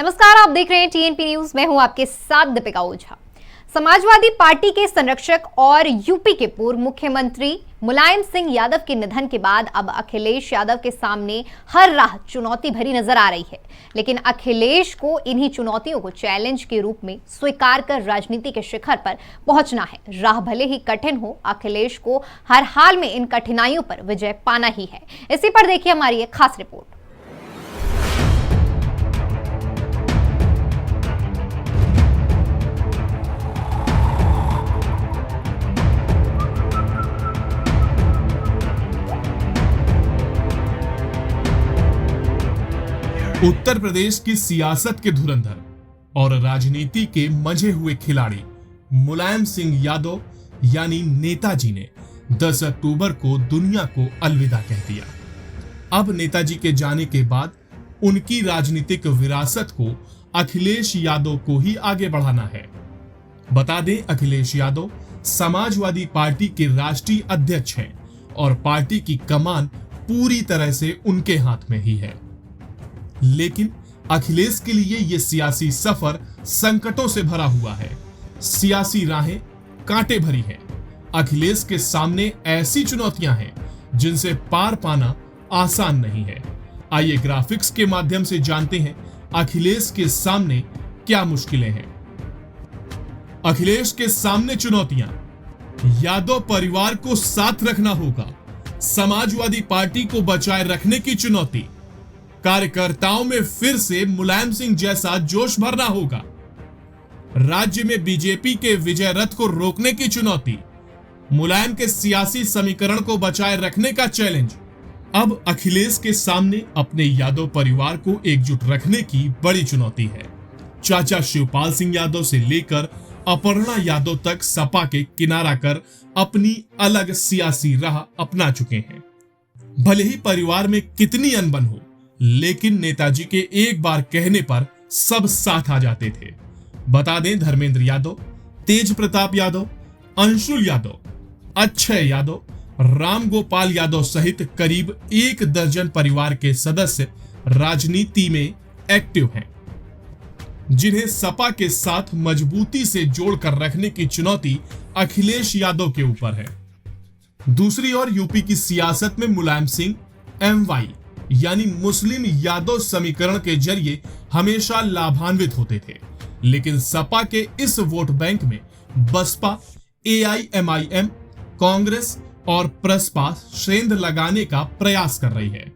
नमस्कार, आप देख रहे हैं टीएनपी न्यूज। मैं हूं आपके साथ दीपिका ओझा। समाजवादी पार्टी के संरक्षक और यूपी के पूर्व मुख्यमंत्री मुलायम सिंह यादव के निधन के बाद अब अखिलेश यादव के सामने हर राह चुनौती भरी नजर आ रही है। लेकिन अखिलेश को इन्हीं चुनौतियों को चैलेंज के रूप में स्वीकार कर राजनीति के शिखर पर पहुंचना है। राह भले ही कठिन हो, अखिलेश को हर हाल में इन कठिनाइयों पर विजय पाना ही है। इसी पर देखिए हमारी एक खास रिपोर्ट। उत्तर प्रदेश की सियासत के धुरंधर और राजनीति के मंझे हुए खिलाड़ी मुलायम सिंह यादव यानी नेताजी ने 10 अक्टूबर को दुनिया को अलविदा कह दिया। अब नेताजी के जाने के बाद उनकी राजनीतिक विरासत को अखिलेश यादव को ही आगे बढ़ाना है। बता दें, अखिलेश यादव समाजवादी पार्टी के राष्ट्रीय अध्यक्ष हैं और पार्टी की कमान पूरी तरह से उनके हाथ में ही है। लेकिन अखिलेश के लिए यह सियासी सफर संकटों से भरा हुआ है। सियासी राहें कांटे भरी हैं। अखिलेश के सामने ऐसी चुनौतियां हैं जिनसे पार पाना आसान नहीं है। आइए ग्राफिक्स के माध्यम से जानते हैं अखिलेश के सामने क्या मुश्किलें हैं। अखिलेश के सामने चुनौतियां। यादव परिवार को साथ रखना होगा। समाजवादी पार्टी को बचाए रखने की चुनौती। कार्यकर्ताओं में फिर से मुलायम सिंह जैसा जोश भरना होगा। राज्य में बीजेपी के विजय रथ को रोकने की चुनौती। मुलायम के सियासी समीकरण को बचाए रखने का चैलेंज। अब अखिलेश के सामने अपने यादव परिवार को एकजुट रखने की बड़ी चुनौती है। चाचा शिवपाल सिंह यादव से लेकर अपर्णा यादव तक सपा के किनारा कर अपनी अलग सियासी राह अपना चुके हैं। भले ही परिवार में कितनी अनबन हो, लेकिन नेताजी के एक बार कहने पर सब साथ आ जाते थे। बता दें, धर्मेंद्र यादव, तेज प्रताप यादव, अंशुल यादव, अक्षय यादव, राम गोपाल यादव सहित करीब 1 दर्जन परिवार के सदस्य राजनीति में एक्टिव हैं, जिन्हें सपा के साथ मजबूती से जोड़कर रखने की चुनौती अखिलेश यादव के ऊपर है। दूसरी ओर यूपी की सियासत में मुलायम सिंह MY यानी मुस्लिम यादव समीकरण के जरिए हमेशा लाभान्वित होते थे। लेकिन सपा के इस वोट बैंक में बसपा, AIMIM, कांग्रेस और प्रसपा सेंध लगाने का प्रयास कर रही है।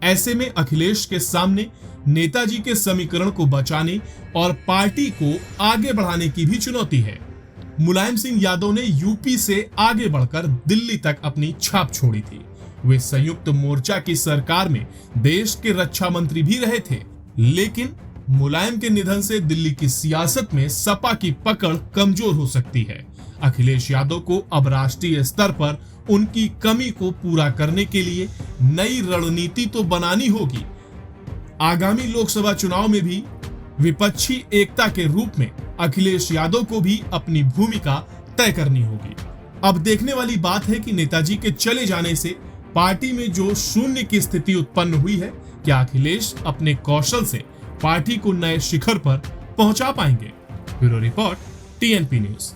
ऐसे में अखिलेश के सामने नेताजी के समीकरण को बचाने और पार्टी को आगे बढ़ाने की भी चुनौती है। मुलायम सिंह यादव ने यूपी से आगे बढ़कर दिल्ली तक अपनी छाप छोड़ी थी। वे संयुक्त मोर्चा की सरकार में देश के रक्षा मंत्री भी रहे थे। लेकिन मुलायम के निधन से दिल्ली की सियासत में सपा की पकड़ कमजोर हो सकती है। अखिलेश यादव को अब राष्ट्रीय स्तर पर उनकी कमी को पूरा करने के लिए नई रणनीति तो बनानी होगी। आगामी लोकसभा चुनाव में भी विपक्षी एकता के रूप में अखिलेश यादव को भी अपनी भूमिका तय करनी होगी। अब देखने वाली बात है कि नेताजी के चले जाने से पार्टी में जो शून्य की स्थिति उत्पन्न हुई है, क्या अखिलेश अपने कौशल से पार्टी को नए शिखर पर पहुंचा पाएंगे। Bureau report, TNP news.